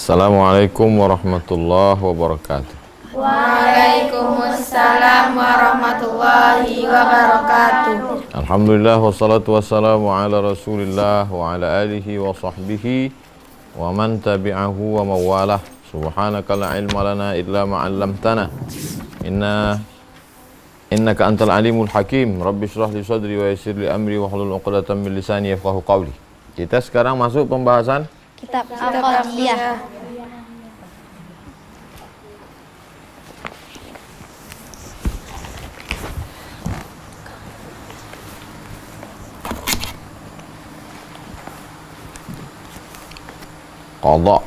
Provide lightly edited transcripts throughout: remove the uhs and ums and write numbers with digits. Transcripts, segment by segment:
Assalamualaikum warahmatullahi wabarakatuh. Waalaikumsalam warahmatullahi wabarakatuh. Alhamdulillah wassalatu wassalamu ala rasulillah wa ala alihi wa sahbihi wa man tabi'ahu wa mawalah. Subhanaka la ilma lana illa ma 'allamtana. Innaka antal alimul hakim. Rabbi shrah li sadri wa yassir li amri wa hlul 'uqdatam min lisani yafqahu qawli. Kita sekarang masuk pembahasan Kitab Al-Qadiyah. qada.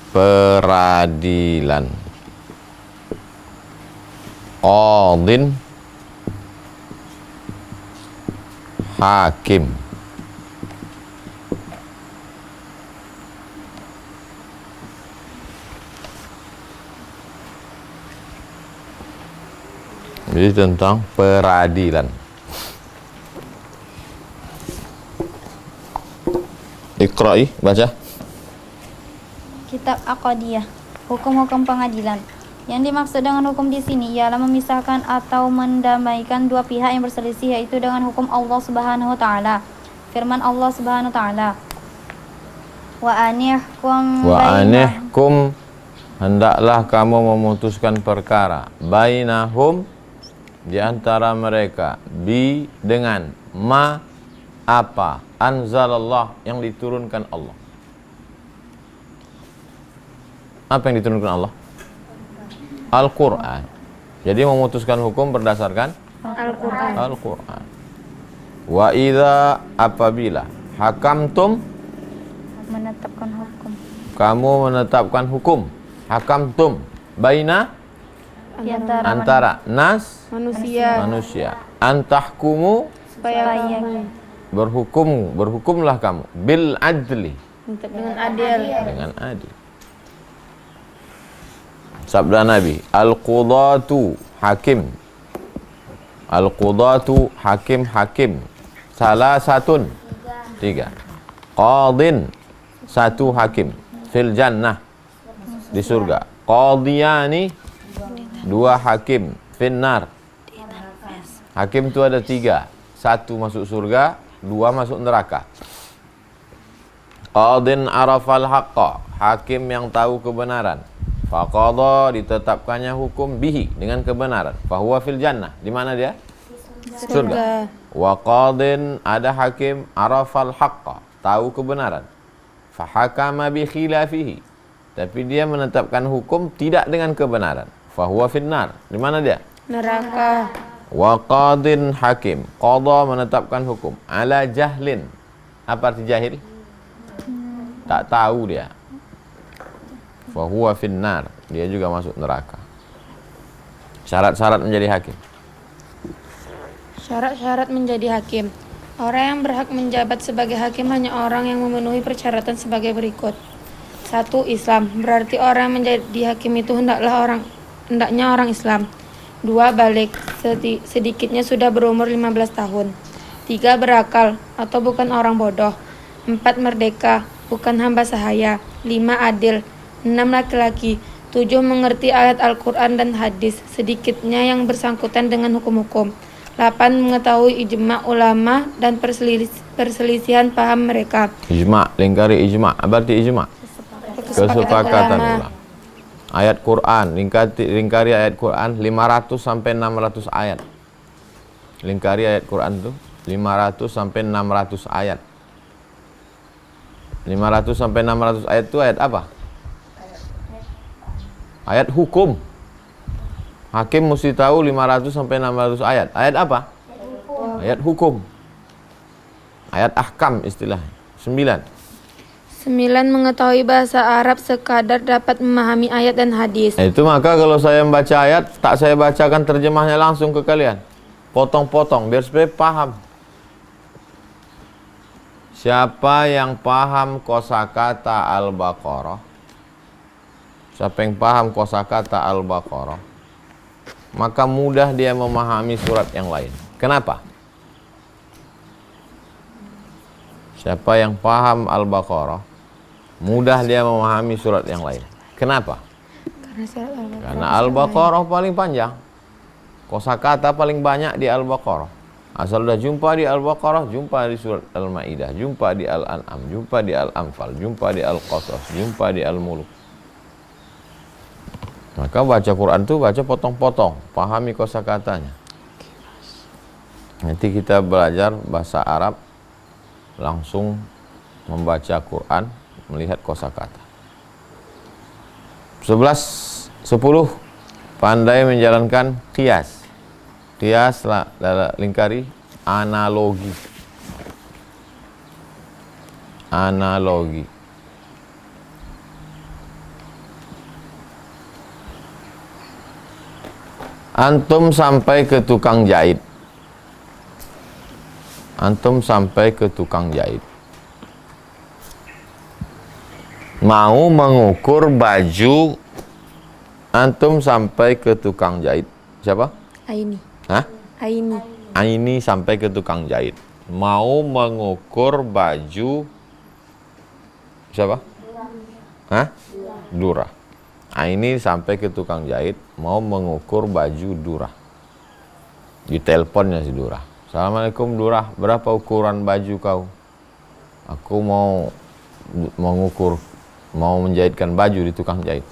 Peradilan. Qadin, hakim. Jadi tentang peradilan. Iqra'i, baca. Kitab Al-Qadiyah, hukum-hukum pengadilan. Yang dimaksud dengan hukum di sini ialah memisahkan atau mendamaikan dua pihak yang berselisih, yaitu dengan hukum Allah Subhanahu wa taala. Firman Allah Subhanahu wa taala, Wa anihkum, hendaklah kamu memutuskan perkara, bainahum, di antara mereka, bi, dengan, ma, apa, anzalallah, yang diturunkan Allah. Apa yang diturunkan Allah? Al-Quran. Jadi memutuskan hukum berdasarkan Al-Quran. Wa idza, apabila, hakamtum, menetapkan hukum. kamu menetapkan hukum, hakamtum, baina, antara nas, manusia, antahkumu, supaya berhukumlah kamu, bil adli, dengan adil. dengan adil. Sabda Nabi, al-qudatu hakim. Al-qudatu hakim, salah satun, tiga. Qadin, satu hakim, fil jannah, di surga. Qadiyani, dua hakim, finnar. Hakim itu ada tiga, satu masuk surga, dua masuk neraka. Qadin arafal haqqa, hakim yang tahu kebenaran. Faqadha, ditetapkannya hukum, bihi, dengan kebenaran. Fahuwa fil jannah, di mana dia? Surga. Wa qadin, ada hakim, arafal haqqa, tahu kebenaran. Fahakama bi khilafihi, tapi dia menetapkan hukum tidak dengan kebenaran. Fahuwa finnar, di mana dia? Neraka. Wa qadin hakim, qadha, menetapkan hukum, ala jahlin. Apa arti jahil? Tak tahu dia. Fahuwa finnar, dia juga masuk neraka. Syarat-syarat menjadi hakim. Syarat-syarat menjadi hakim. Orang yang berhak menjabat sebagai hakim hanya orang yang memenuhi persyaratan sebagai berikut. 1. Islam, berarti orang yang menjadi hakim itu hendaknya orang Islam. 2. Balik, sedikitnya sudah berumur 15 tahun. 3. Berakal, atau bukan orang bodoh. 4. Merdeka, bukan hamba sahaya. 5. Adil. 6. Laki-laki. 7. Mengerti ayat Al-Quran dan hadis, sedikitnya yang bersangkutan dengan hukum-hukum. 8. Mengetahui ijma' ulama dan perselisihan paham mereka. Ijma', lingkari ijma'. Berarti ijma', kesepakatan ulama. Ayat Quran, lingkari ayat Quran 500 sampai 600 ayat. Lingkari ayat Quran itu 500 sampai 600 ayat. 500 sampai 600 ayat itu ayat apa? Ayat hukum. Hakim mesti tahu 500 sampai 600 ayat. Ayat apa? Ayat hukum. Ayat ahkam istilahnya. 9. 9. Mengetahui bahasa Arab sekadar dapat memahami ayat dan hadis. Itu maka kalau saya membaca ayat, tak saya bacakan terjemahnya langsung ke kalian. Potong-potong biar supaya paham. Siapa yang paham kosakata Al-Baqarah? Siapa yang paham kosakata Al-Baqarah? maka mudah dia memahami surat yang lain. Kenapa? Siapa yang paham Al-Baqarah, mudah dia memahami surat yang lain. Kenapa? Karena Al-Baqarah paling panjang. Kosakata paling banyak di Al-Baqarah. Asal udah jumpa di Al-Baqarah, jumpa di surat Al-Maidah, jumpa di Al-An'am, jumpa di Al-Anfal, jumpa di Al-Qasas, jumpa di Al-Mulk. Maka baca Quran itu baca potong-potong, pahami kosakatanya. Nanti kita belajar bahasa Arab, langsung membaca Quran, melihat kosakata. 10. Pandai menjalankan qiyas. Qiyas lingkari analogi. Analogi. Antum sampai ke tukang jahit. Antum sampai ke tukang jahit. Mau mengukur baju, antum sampai ke tukang jahit. Siapa? Aini. Hah? Aini. Aini sampai ke tukang jahit. Mau mengukur baju siapa? Hah? Dura. Aini sampai ke tukang jahit, mau mengukur baju Dura. Di teleponnya si Dura. Assalamualaikum Dura, berapa ukuran baju kau? Aku mau mengukur, mau menjahitkan baju di tukang jahit.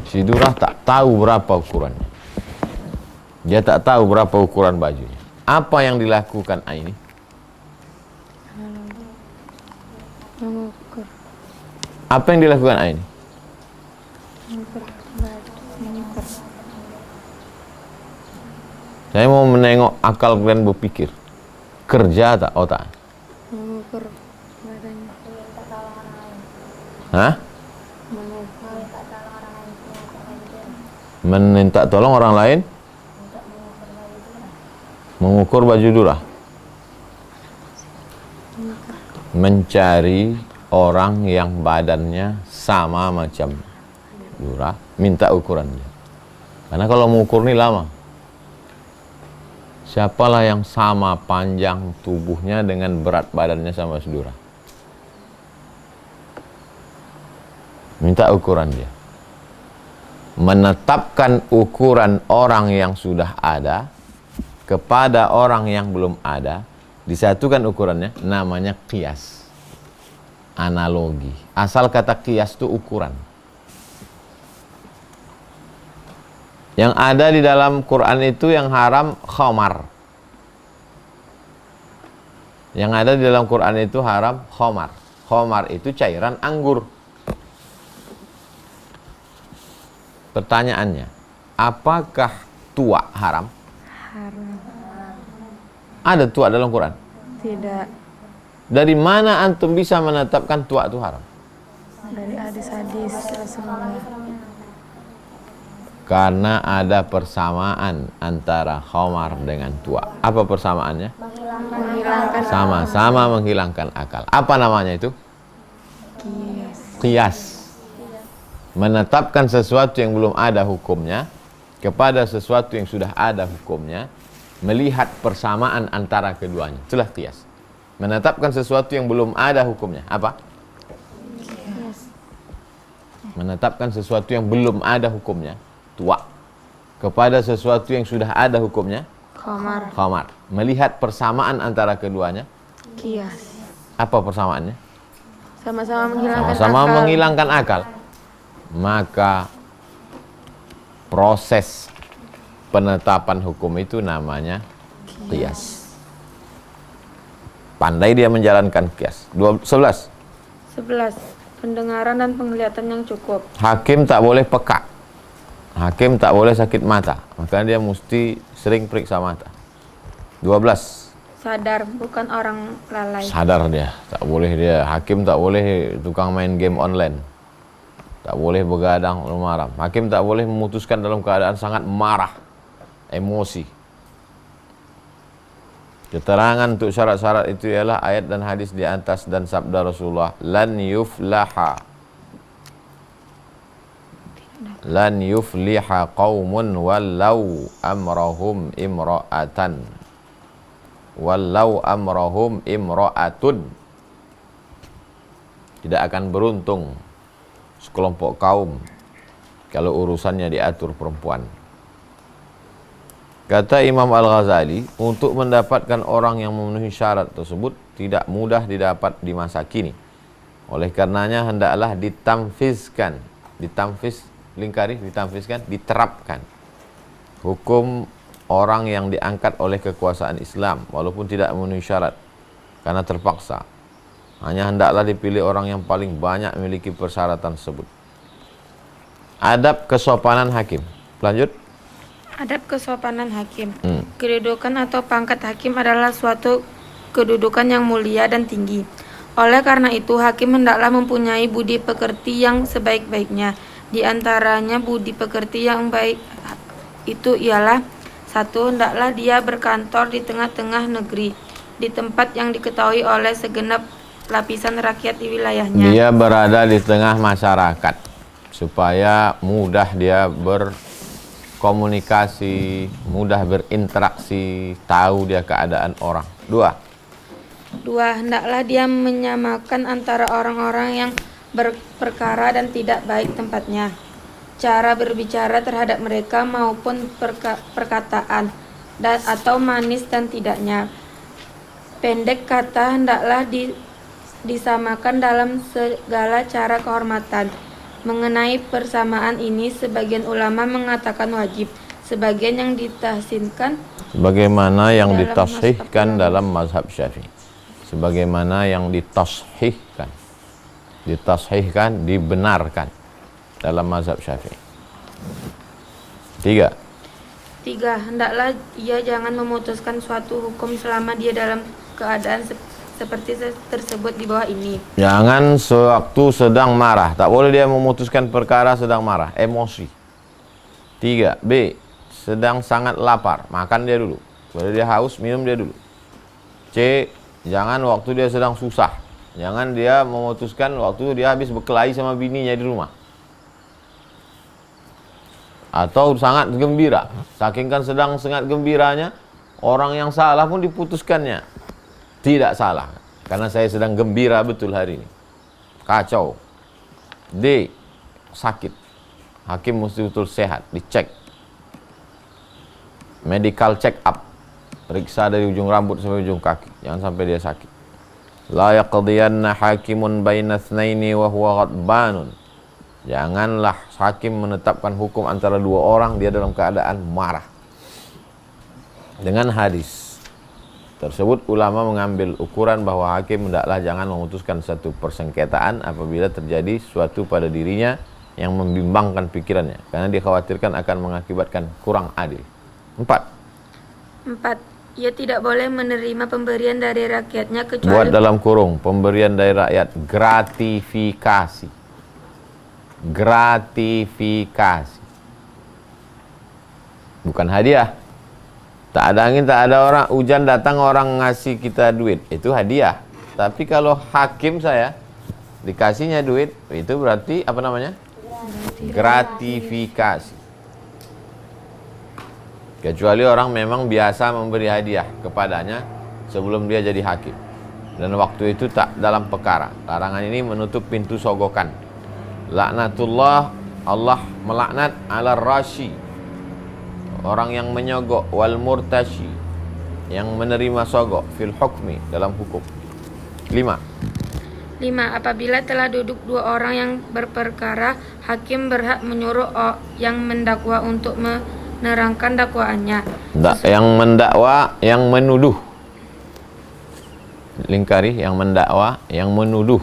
Si Dura tak tahu berapa ukurannya. Dia tak tahu berapa ukuran bajunya. Apa yang dilakukan Aini? Mengukur. Apa yang dilakukan Aini? Mengukur. Saya mau menengok akal kalian berpikir. Kerja tak otak? Mengukur badannya. Hah? Mengukur. Meminta tolong orang lain? Mengukur baju Dura. Mencari orang yang badannya sama macam Dura, minta ukurannya. Karena kalau mengukur ini lama. Siapalah yang sama panjang tubuhnya dengan berat badannya sama Dura? Minta ukuran dia. Menetapkan ukuran orang yang sudah ada kepada orang yang belum ada, disatukan ukurannya, namanya qiyas. Analogi. Asal kata qiyas itu ukuran. Yang ada di dalam Quran itu yang haram khamar. Yang ada di dalam Quran itu haram khamar. Khamar itu cairan anggur. Pertanyaannya, apakah tua haram? Haram. Ada tua dalam Quran? Tidak. Dari mana antum bisa menetapkan tua itu haram? Dari hadis-hadis Rasulullah. Karena ada persamaan antara khamar dengan tua. Apa persamaannya? Menghilangkan Sama-sama menghilangkan akal. Apa namanya itu? qiyas. Qiyas. Menetapkan sesuatu yang belum ada hukumnya kepada sesuatu yang sudah ada hukumnya, melihat persamaan antara keduanya. Itulah qiyas. Menetapkan sesuatu yang belum ada hukumnya. Apa? Qiyas. Menetapkan sesuatu yang belum ada hukumnya, tua, kepada sesuatu yang sudah ada hukumnya, Khamar. khamar. Melihat persamaan antara keduanya. Qiyas. Apa persamaannya? Sama-sama menghilangkan Sama-sama akal. menghilangkan akal. Maka proses penetapan hukum itu namanya qiyas. Pandai dia menjalankan qiyas. 11. 11. Pendengaran dan penglihatan yang cukup. Hakim tak boleh peka. Hakim tak boleh sakit mata. Maka dia mesti sering periksa mata. 12. Sadar, bukan orang lalai. Sadar dia. Tak boleh dia. Hakim tak boleh tukang main game online. Tak boleh begadang malam. Hakim tak boleh memutuskan dalam keadaan sangat marah, emosi. Keterangan untuk syarat-syarat itu ialah ayat dan hadis di atas dan sabda Rasulullah, lan yuflaha, lan yufliha qaumun wallau amrahum imra'atan. Wallau amrahum imra'atun. Tidak akan beruntung sekelompok kaum kalau urusannya diatur perempuan. Kata Imam Al-Ghazali, untuk mendapatkan orang yang memenuhi syarat tersebut tidak mudah didapat di masa kini. Oleh karenanya hendaklah ditamfizkan, diterapkan hukum orang yang diangkat oleh kekuasaan Islam walaupun tidak memenuhi syarat karena terpaksa. Hanya hendaklah dipilih orang yang paling banyak memiliki persyaratan tersebut. Adab kesopanan hakim. Lanjut. Adab kesopanan hakim. Kedudukan atau pangkat hakim adalah suatu kedudukan yang mulia dan tinggi. Oleh karena itu, hakim hendaklah mempunyai budi pekerti yang sebaik-baiknya. Di antaranya budi pekerti yang baik itu ialah: 1. Hendaklah dia berkantor di tengah-tengah negeri, di tempat yang diketahui oleh segenap lapisan rakyat di wilayahnya. Dia berada di tengah masyarakat supaya mudah dia berkomunikasi, mudah berinteraksi, tahu dia keadaan orang. 2. Hendaklah dia menyamakan antara orang-orang yang berperkara dan tidak baik tempatnya, cara berbicara terhadap mereka maupun perkataan dan atau manis dan tidaknya. Pendek kata, hendaklah disamakan dalam segala cara kehormatan. Mengenai persamaan ini, sebagian ulama mengatakan wajib, sebagian yang ditahsinkan sebagaimana yang ditashihkan dalam mazhab Syafi'i. Sebagaimana yang ditashihkan, dibenarkan dalam mazhab Syafi'i. 3. Hendaklah ia jangan memutuskan suatu hukum selama dia dalam keadaan seperti tersebut di bawah ini. Jangan sewaktu sedang marah. Tak boleh dia memutuskan perkara sedang marah, emosi. 3. B. Sedang sangat lapar, makan dia dulu. Kalau dia haus, minum dia dulu. C. Jangan waktu dia sedang susah. Jangan dia memutuskan waktu dia habis berkelahi sama bininya di rumah. Atau sangat gembira. Saking kan sedang sangat gembiranya, orang yang salah pun diputuskannya. Tidak salah, karena saya sedang gembira betul hari ini. Kacau. D. Sakit. Hakim mesti betul sehat, dicek. Medical check up. Periksa dari ujung rambut sampai ujung kaki. Jangan sampai dia sakit. La yaqdiyanna hakimun baina tsnaini wa huwa ghadbanun. Janganlah hakim menetapkan hukum antara dua orang dia dalam keadaan marah. Dengan hadis tersebut ulama mengambil ukuran bahwa hakim hendaklah jangan memutuskan satu persengketaan apabila terjadi suatu pada dirinya yang membimbangkan pikirannya karena dikhawatirkan akan mengakibatkan kurang adil. 4. Ia tidak boleh menerima pemberian dari rakyatnya kecuali buat dalam kurung pemberian dari rakyat gratifikasi. Bukan hadiah. Tak ada angin, tak ada orang, hujan datang orang ngasih kita duit, itu hadiah. Tapi kalau hakim saya dikasihnya duit, itu berarti apa namanya? Gratifikasi. Kecuali orang memang biasa memberi hadiah kepadanya sebelum dia jadi hakim. Dan waktu itu tak dalam perkara. Larangan ini menutup pintu sogokan. Laknatullah, Allah melaknat ala rashi, orang yang menyogok, wal murtashi, yang menerima sogok, fil hukmi, dalam hukum. 5. Apabila telah duduk dua orang yang berperkara, hakim berhak menyuruh yang mendakwa untuk menerangkan dakwaannya. Yang mendakwa, yang menuduh. Lingkari, yang mendakwa, yang menuduh.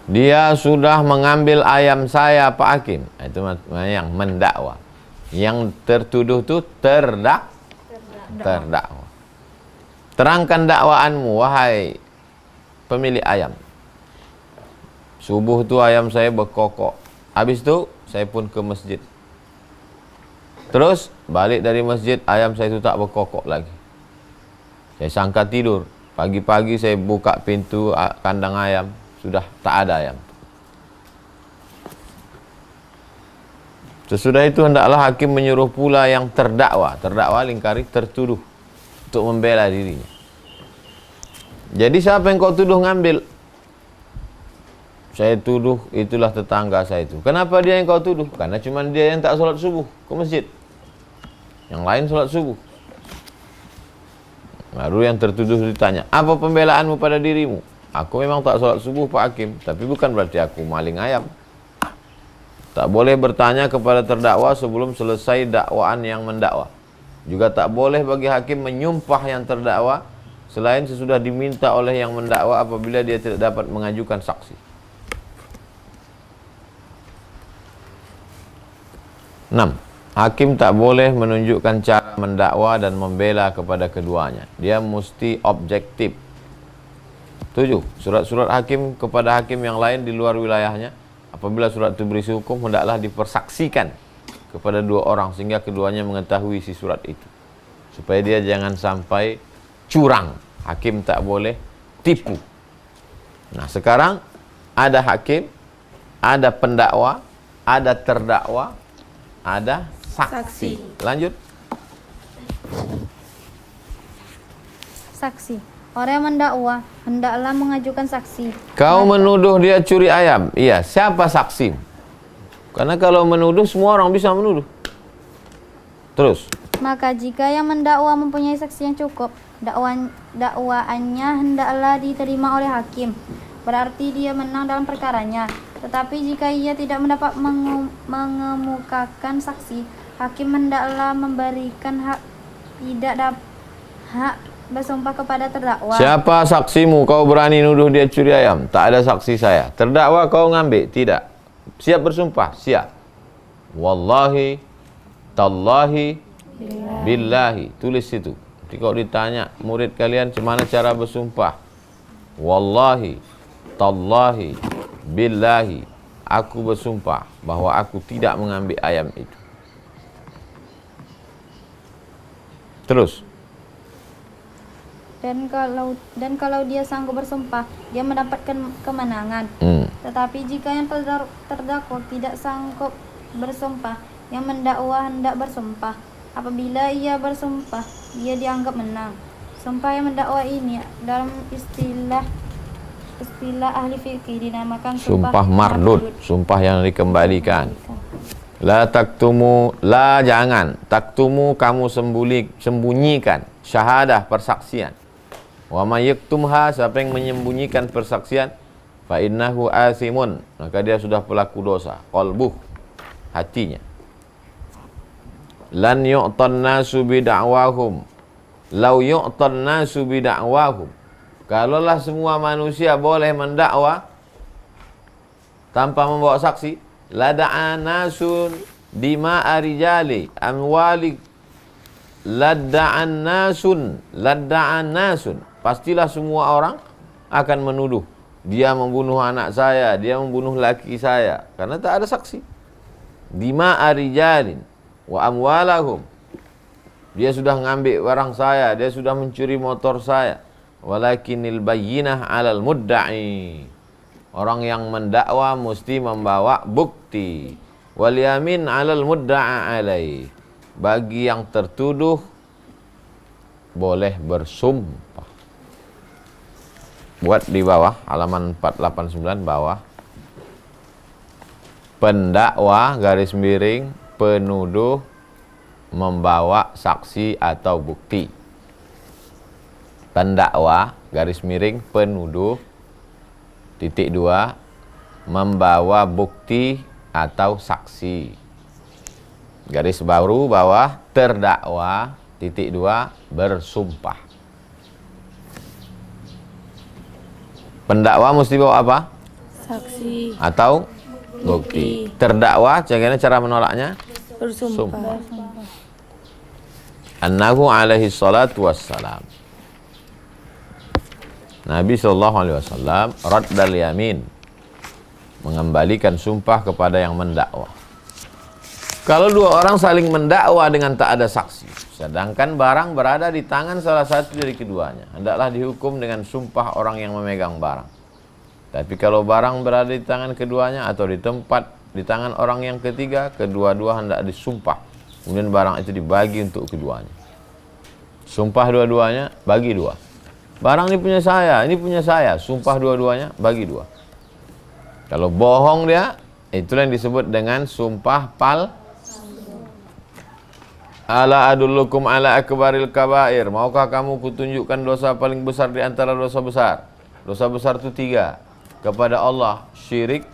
Dia sudah mengambil ayam saya, Pak Hakim. Itu yang mendakwa. Yang tertuduh itu terdakwa. Terangkan dakwaanmu, wahai pemilik ayam. Subuh itu ayam saya berkokok. Habis itu saya pun ke masjid. Terus balik dari masjid, ayam saya itu tak berkokok lagi. Saya sangka tidur. Pagi-pagi saya buka pintu kandang ayam, sudah tak ada ayam. Sesudah itu hendaklah hakim menyuruh pula yang terdakwa, terdakwa lingkari tertuduh, untuk membela dirinya. Jadi siapa yang kau tuduh ngambil? Saya tuduh itulah tetangga saya itu. Kenapa dia yang kau tuduh? Karena cuma dia yang tak sholat subuh ke masjid, yang lain sholat subuh. Baru yang tertuduh ditanya, apa pembelaanmu pada dirimu? Aku memang tak sholat subuh Pak Hakim, tapi bukan berarti aku maling ayam. Tak boleh bertanya kepada terdakwa sebelum selesai dakwaan yang mendakwa. Juga tak boleh bagi hakim menyumpah yang terdakwa selain sesudah diminta oleh yang mendakwa apabila dia tidak dapat mengajukan saksi. 6. Hakim tak boleh menunjukkan cara mendakwa dan membela kepada keduanya. Dia mesti objektif. 7. Surat-surat hakim kepada hakim yang lain di luar wilayahnya, apabila surat itu berisi hukum, hendaklah dipersaksikan kepada dua orang sehingga keduanya mengetahui isi surat itu, supaya dia jangan sampai curang. Hakim tak boleh tipu. Nah, sekarang ada hakim, ada pendakwa, ada terdakwa, ada saksi. Lanjut. Saksi. Orang yang mendakwa hendaklah mengajukan saksi. Kau menuduh dia curi ayam. Iya, siapa saksi? Karena kalau menuduh, semua orang bisa menuduh. Terus. Maka jika yang mendakwa mempunyai saksi yang cukup, dakwaannya hendaklah diterima oleh hakim. Berarti dia menang dalam perkaranya. Tetapi jika ia tidak mendapat mengemukakan saksi, hakim hendaklah memberikan hak bersumpah kepada terdakwa. Siapa saksimu? Kau berani nuduh dia curi ayam? Tak ada saksi saya. Terdakwa kau ngambil? Tidak. Siap bersumpah? Siap. Wallahi, tallahi, billahi. Tulis itu. Jadi kalau ditanya murid kalian gimana cara bersumpah, wallahi, tallahi, billahi, aku bersumpah bahwa aku tidak mengambil ayam itu. Terus. Dan kalau dia sanggup bersumpah, dia mendapatkan kemenangan. Tetapi jika yang terdakwa tidak sanggup bersumpah, yang mendakwa hendak bersumpah. Apabila ia bersumpah, dia dianggap menang. Sumpah yang mendakwa ini dalam istilah ahli fikih dinamakan sumpah mardud, sumpah yang dikembalikan. La taktumu, la jangan, taktumu kamu sembunyikan, syahadah persaksian. Wa may yaktumha, siapa yang menyembunyikan persaksian, fa innahu asimun, maka dia sudah pelaku dosa. Qalbuh, hatinya. Lan yu'tan nasu bida'wahum, lau yu'tan nasu bida'wahum. Kalaulah semua manusia boleh mendakwa tanpa membawa saksi, lada'an nasun dima'a rijali amwali, lada'an nasun, pastilah semua orang akan menuduh dia membunuh anak saya, dia membunuh laki saya, karena tak ada saksi. Dima'a rijalin wa amwalahum, dia sudah ngambil barang saya, dia sudah mencuri motor saya. Walakinil bayyinah 'alal mudda'i, orang yang mendakwa mesti membawa bukti. Wal yamin 'alal mudda'a 'alai, bagi yang tertuduh boleh bersumpah. Buat di bawah halaman 489 bawah, pendakwa garis miring penuduh membawa saksi atau bukti. Pendakwa garis miring penuduh titik 2 membawa bukti atau saksi. Garis baru bawah terdakwa titik 2 bersumpah. Pendakwa mesti bawa apa? Saksi Atau bukti. Terdakwa bagaimana cara menolaknya? bersumpah. Annahu alaihi salatu wassalam, Nabi SAW raddal yamin, mengembalikan sumpah kepada yang mendakwa. Kalau dua orang saling mendakwa dengan tak ada saksi, sedangkan barang berada di tangan salah satu dari keduanya, hendaklah dihukum dengan sumpah orang yang memegang barang. Tapi kalau barang berada di tangan keduanya atau di tempat di tangan orang yang ketiga, kedua-dua hendak disumpah. Kemudian barang itu dibagi untuk keduanya. Sumpah dua-duanya, bagi dua. Barang ini punya saya, sumpah dua-duanya, bagi dua. Kalau bohong dia, itulah yang disebut dengan sumpah Ala adullukum ala akbaril kabair. Maukah kamu kutunjukkan dosa paling besar di antara dosa besar? Dosa besar itu 3. Kepada Allah syirik,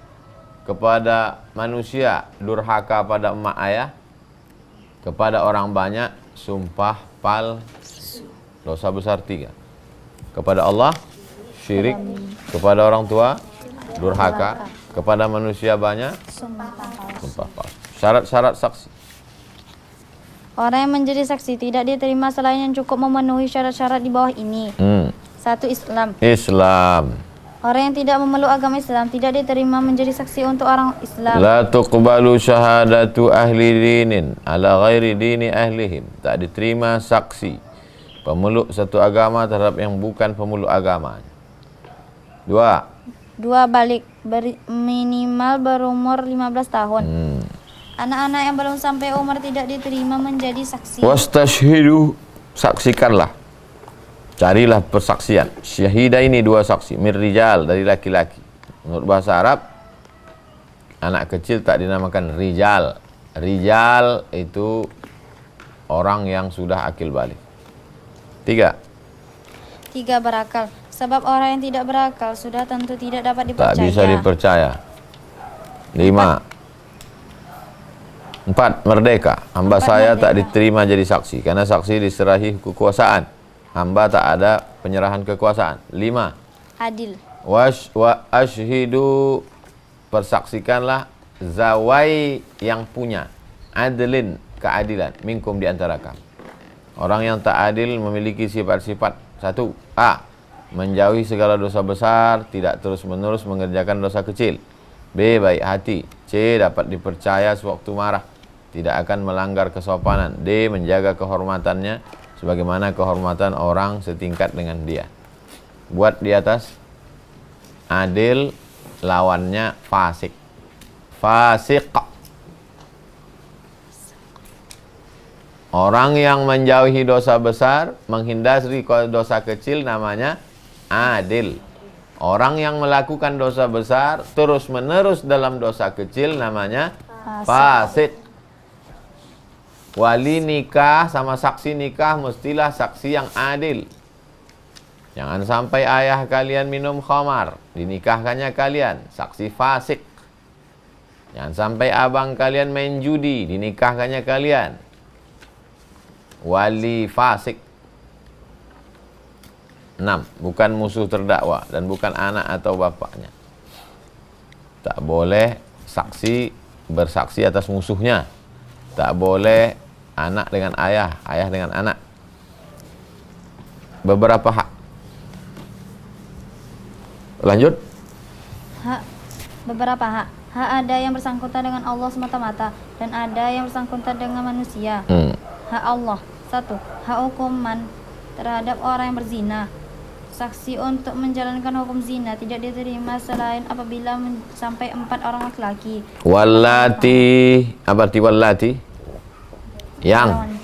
kepada manusia durhaka pada emak ayah, kepada orang banyak sumpah palsu. Dosa besar 3. Kepada Allah syirik, kepada orang tua durhaka, kepada manusia banyak sumpah palsu. Syarat-syarat saksi. Orang yang menjadi saksi tidak diterima selain yang cukup memenuhi syarat-syarat di bawah ini. 1. Islam. Orang yang tidak memeluk agama Islam tidak diterima menjadi saksi untuk orang Islam. La tuqbalu syahadatu ahli dinin ala ghairi dini ahlihim. Tak diterima saksi pemeluk satu agama terhadap yang bukan pemeluk agamanya. 2. Balik minimal berumur 15 tahun. Anak-anak yang belum sampai umur tidak diterima menjadi saksi. Wastashhidu, saksikanlah. Carilah persaksian. Syahida ini 2 saksi, mirrijal dari laki-laki. Menurut bahasa Arab, anak kecil tak dinamakan rijal. Rijal itu orang yang sudah akil balik. 3. Berakal. Sebab orang yang tidak berakal sudah tentu tidak dapat dipercaya. Tak bisa dipercaya. 5. 4. Merdeka. Hamba saya tak diterima jadi saksi karena saksi diserahi kekuasaan. Hamba tak ada penyerahan kekuasaan. 5. Adil. Wa ashhidu, persaksikanlah zawai yang punya adlin, keadilan, minkum di antara kamu. Orang yang tak adil memiliki sifat-sifat. 1. A. Menjauhi segala dosa besar, tidak terus-menerus mengerjakan dosa kecil. B. Baik hati. C. Dapat dipercaya sewaktu marah, tidak akan melanggar kesopanan. D. Menjaga kehormatannya sebagaimana kehormatan orang setingkat dengan dia. Buat di atas. Adil lawannya fasik. Fasik. Orang yang menjauhi dosa besar, menghindari dosa kecil namanya adil. Orang yang melakukan dosa besar terus-menerus dalam dosa kecil namanya fasik. Wali nikah sama saksi nikah mestilah saksi yang adil. Jangan sampai ayah kalian minum khamar, dinikahkannya kalian, saksi fasik. Jangan sampai abang kalian main judi, dinikahkannya kalian, wali fasik. 6. Bukan musuh terdakwa dan bukan anak atau bapaknya. Tak boleh saksi bersaksi atas musuhnya. Tak boleh anak dengan ayah, ayah dengan anak. Beberapa hak. Lanjut. Beberapa hak. Hak ada yang bersangkutan dengan Allah semata-mata dan ada yang bersangkutan dengan manusia. Hak Allah. 1. Hak hukuman terhadap orang yang berzina. Saksi untuk menjalankan hukum zina tidak diterima selain apabila sampai 4 orang laki-laki. Wallati, apa arti wallati? Yang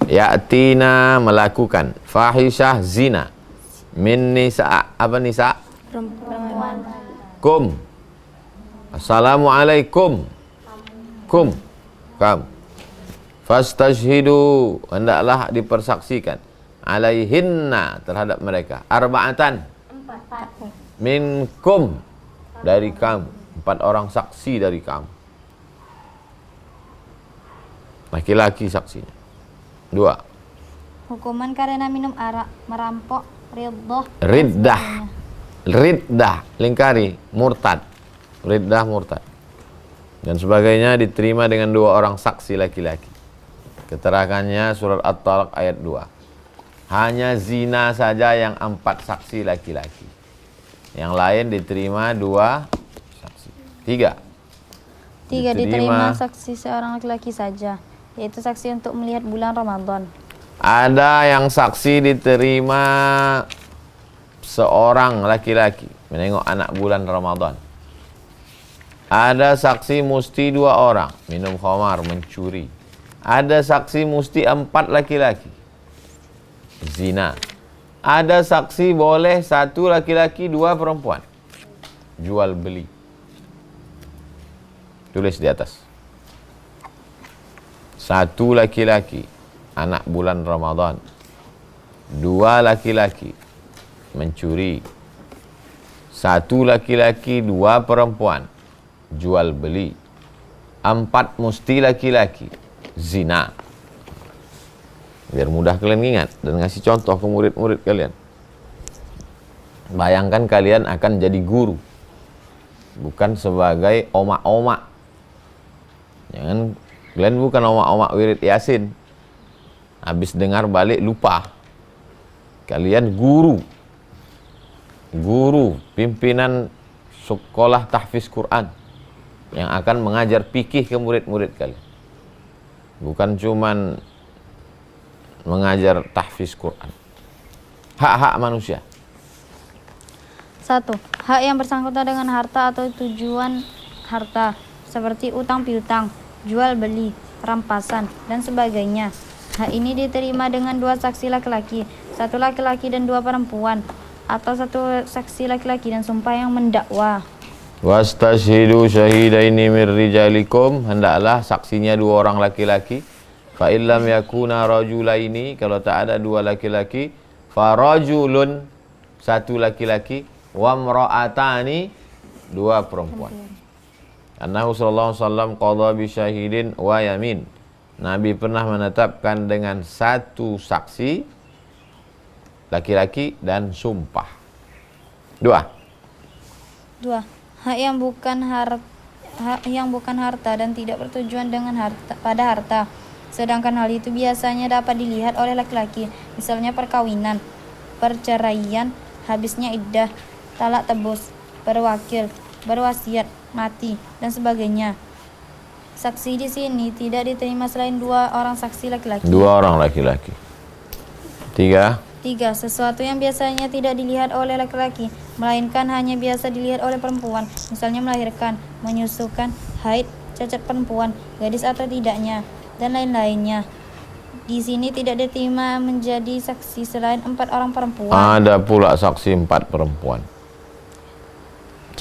ya'tina, melakukan fahisyah zina min nisa, apa nisa? Perempuan. Kum. Assalamualaikum. Kum. Kam. Fastashhidu, hendaklah dipersaksikan alaihinna, terhadap mereka, arba'atan, 4 minkum, dari kamu, 4 orang saksi dari kamu, laki-laki saksinya. 2. Hukuman karena minum arak, merampok, riddah, lingkari, murtad, riddah, murtad dan sebagainya diterima dengan 2 orang saksi laki-laki. Keterangannya surat At-Talaq ayat 2. Hanya zina saja yang 4 saksi laki-laki. Yang lain diterima 2 saksi. 3. 3 diterima saksi seorang laki-laki saja, yaitu saksi untuk melihat bulan Ramadan. Ada yang saksi diterima seorang laki-laki menengok anak bulan Ramadan. Ada saksi mesti 2 orang, minum khamar, mencuri. Ada saksi mesti 4 laki-laki, zina. Ada saksi boleh 1 laki-laki 2 perempuan, jual beli. Tulis di atas. 1 laki-laki, anak bulan Ramadan. 2 laki-laki, mencuri. 1 laki-laki 2 perempuan, jual beli. 4 mesti laki-laki, zina. Biar mudah kalian ingat dan ngasih contoh ke murid-murid kalian. Bayangkan kalian akan jadi guru, bukan sebagai omak-omak. Jangan, kalian bukan omak-omak wirid Yasin, habis dengar balik lupa. Kalian guru, pimpinan sekolah tahfiz Quran yang akan mengajar fikih ke murid-murid kalian. Bukan cuman mengajar tahfiz Quran. Hak-hak manusia. 1. Hak yang bersangkutan dengan harta atau tujuan harta, seperti utang piutang, jual beli, rampasan, dan sebagainya. Hak ini diterima dengan 2 saksi laki-laki, 1 laki-laki dan 2 perempuan, atau 1 saksi laki-laki dan sumpah yang mendakwa. Wastashhidu syahidaini mir rijalikum, hendaklah saksinya 2 orang laki-laki. Fa illam yakuna rajulaini, kalau tak ada 2 laki-laki, fa rajulun, 1 laki-laki, wa imra'atani, 2 perempuan. Annahu sallallahu alaihi wasallam qadha bi syahidin wa yamin. Nabi pernah menetapkan dengan 1 saksi laki-laki dan sumpah. 2. Hak yang bukan harta dan tidak bertujuan dengan pada harta. Sedangkan hal itu biasanya dapat dilihat oleh laki-laki, misalnya perkawinan, perceraian, habisnya iddah, talak tebus, berwakil, berwasiat, mati, dan sebagainya. Saksi di sini tidak diterima selain 2 orang saksi laki-laki. 2 orang laki-laki. 3. 3. Sesuatu yang biasanya tidak dilihat oleh laki-laki, melainkan hanya biasa dilihat oleh perempuan, misalnya melahirkan, menyusukan, haid, cacat perempuan, gadis atau tidaknya, dan lain-lainnya. Di sini tidak diterima menjadi saksi selain 4 orang perempuan. Ada pula saksi 4 perempuan.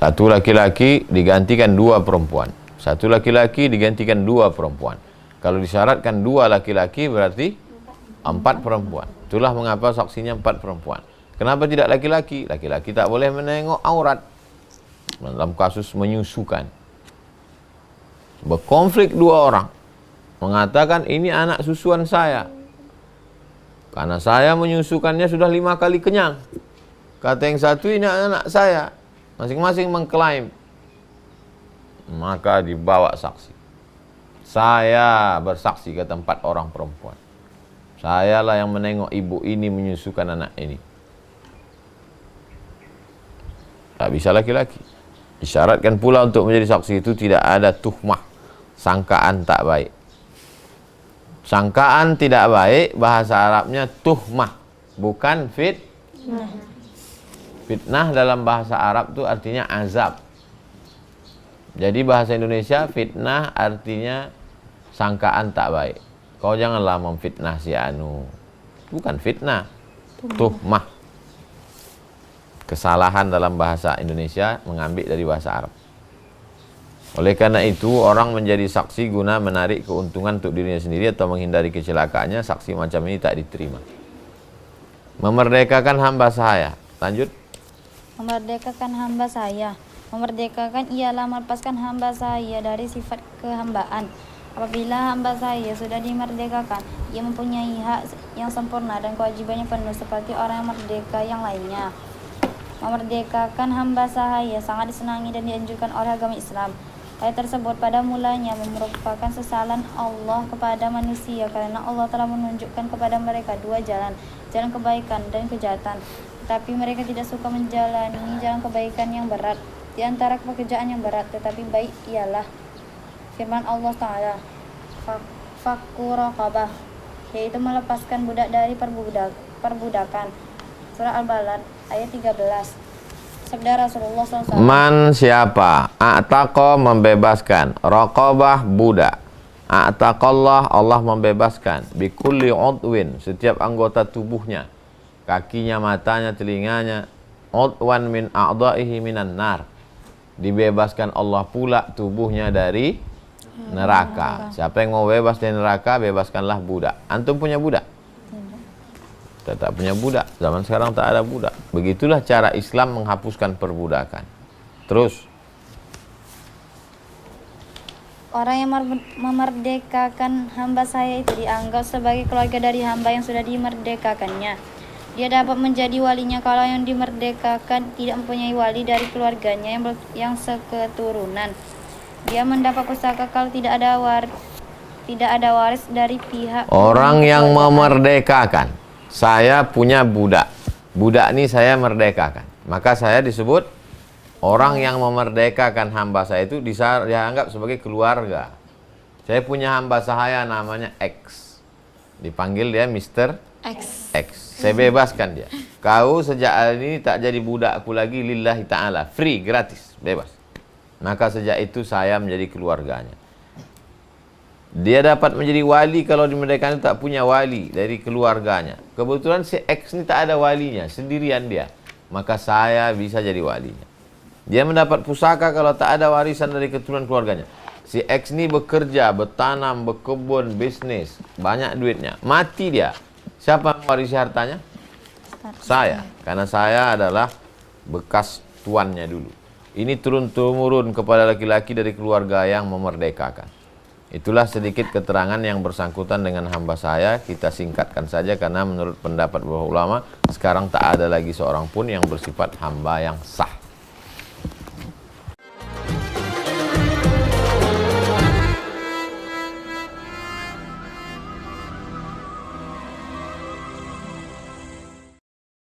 1 laki-laki digantikan 2 perempuan. 1 laki-laki digantikan 2 perempuan. Kalau disyaratkan 2 laki-laki berarti 4 perempuan. Itulah mengapa saksinya 4 perempuan. Kenapa tidak laki-laki? Laki-laki tak boleh menengok aurat dalam kasus menyusukan. Berkonflik 2 orang, mengatakan ini anak susuan saya, karena saya menyusukannya sudah 5 kali kenyang. Kata yang satu, ini anak saya. Masing-masing mengklaim. Maka dibawa saksi. Saya bersaksi, kata 4 orang perempuan. Sayalah yang menengok ibu ini menyusukan anak ini. Tak bisa laki-laki. Disyaratkan pula untuk menjadi saksi itu tidak ada tuhmah, sangkaan tak baik. Sangkaan tidak baik, bahasa Arabnya tuhmah, bukan fitnah. Fitnah dalam bahasa Arab itu artinya azab. Jadi bahasa Indonesia fitnah artinya sangkaan tak baik. Kau janganlah memfitnah si anu. Bukan fitnah, tuhmah. Kesalahan dalam bahasa Indonesia mengambil dari bahasa Arab. Oleh karena itu, orang menjadi saksi guna menarik keuntungan untuk dirinya sendiri atau menghindari kecelakaannya, saksi macam ini tak diterima. Memerdekakan hamba saya. Lanjut. Memerdekakan hamba saya. Memerdekakan ialah melepaskan hamba saya dari sifat kehambaan. Apabila hamba saya sudah dimerdekakan, ia mempunyai hak yang sempurna dan kewajibannya penuh seperti orang yang merdeka yang lainnya. Memerdekakan hamba sahaya sangat disenangi dan dianjurkan oleh agama Islam. Ayat tersebut pada mulanya merupakan sesalan Allah kepada manusia, karena Allah telah menunjukkan kepada mereka 2 jalan, jalan kebaikan dan kejahatan. Tetapi mereka tidak suka menjalani jalan kebaikan yang berat. Di antara pekerjaan yang berat tetapi baik ialah firman Allah Ta'ala, fakku raqabah, yaitu melepaskan budak dari perbudakan. Surah Al-Balad ayat 13. Sabda Rasulullah SAW. Man siapa a'taqa membebaskan, raqabah budak, a'taqallah Allah membebaskan, bikulli udwin setiap anggota tubuhnya, kakinya, matanya, telinganya, udwan min a'dha'ihi minan nar, dibebaskan Allah pula tubuhnya dari neraka. Siapa yang mau bebas dari neraka, bebaskanlah budak. Antum punya budak? Kita tak punya budak. Zaman sekarang tak ada budak. Begitulah cara Islam menghapuskan perbudakan. Terus. Orang yang memerdekakan hamba saya itu dianggap sebagai keluarga dari hamba yang sudah dimerdekakannya. Dia dapat menjadi walinya kalau yang dimerdekakan tidak mempunyai wali dari keluarganya yang seketurunan. Dia mendapat pusaka kalau tidak ada waris dari pihak orang yang memerdekakan. Saya punya budak. Budak ini saya merdekakan. Maka saya disebut orang yang memerdekakan hamba saya itu dianggap sebagai keluarga. Saya punya hamba saya namanya X. Dipanggil dia Mr. X. Saya bebaskan dia. Kau sejak hari ini tak jadi budakku lagi lillahi ta'ala. Free, gratis, bebas. Maka sejak itu saya menjadi keluarganya. Dia dapat menjadi wali kalau di mereka itu tak punya wali dari keluarganya. Kebetulan si X ini tak ada walinya, sendirian dia. Maka saya bisa jadi walinya. Dia mendapat pusaka kalau tak ada warisan dari keturunan keluarganya. Si X ini bekerja, bertanam, berkebun, bisnis, banyak duitnya. Mati dia. Siapa yang mewarisi hartanya? Saya. Karena saya adalah bekas tuannya dulu. Ini turun-temurun kepada laki-laki dari keluarga yang memerdekakan. Itulah sedikit keterangan yang bersangkutan dengan hamba saya. Kita singkatkan saja karena menurut pendapat beberapa ulama, sekarang tak ada lagi seorang pun yang bersifat hamba yang sah.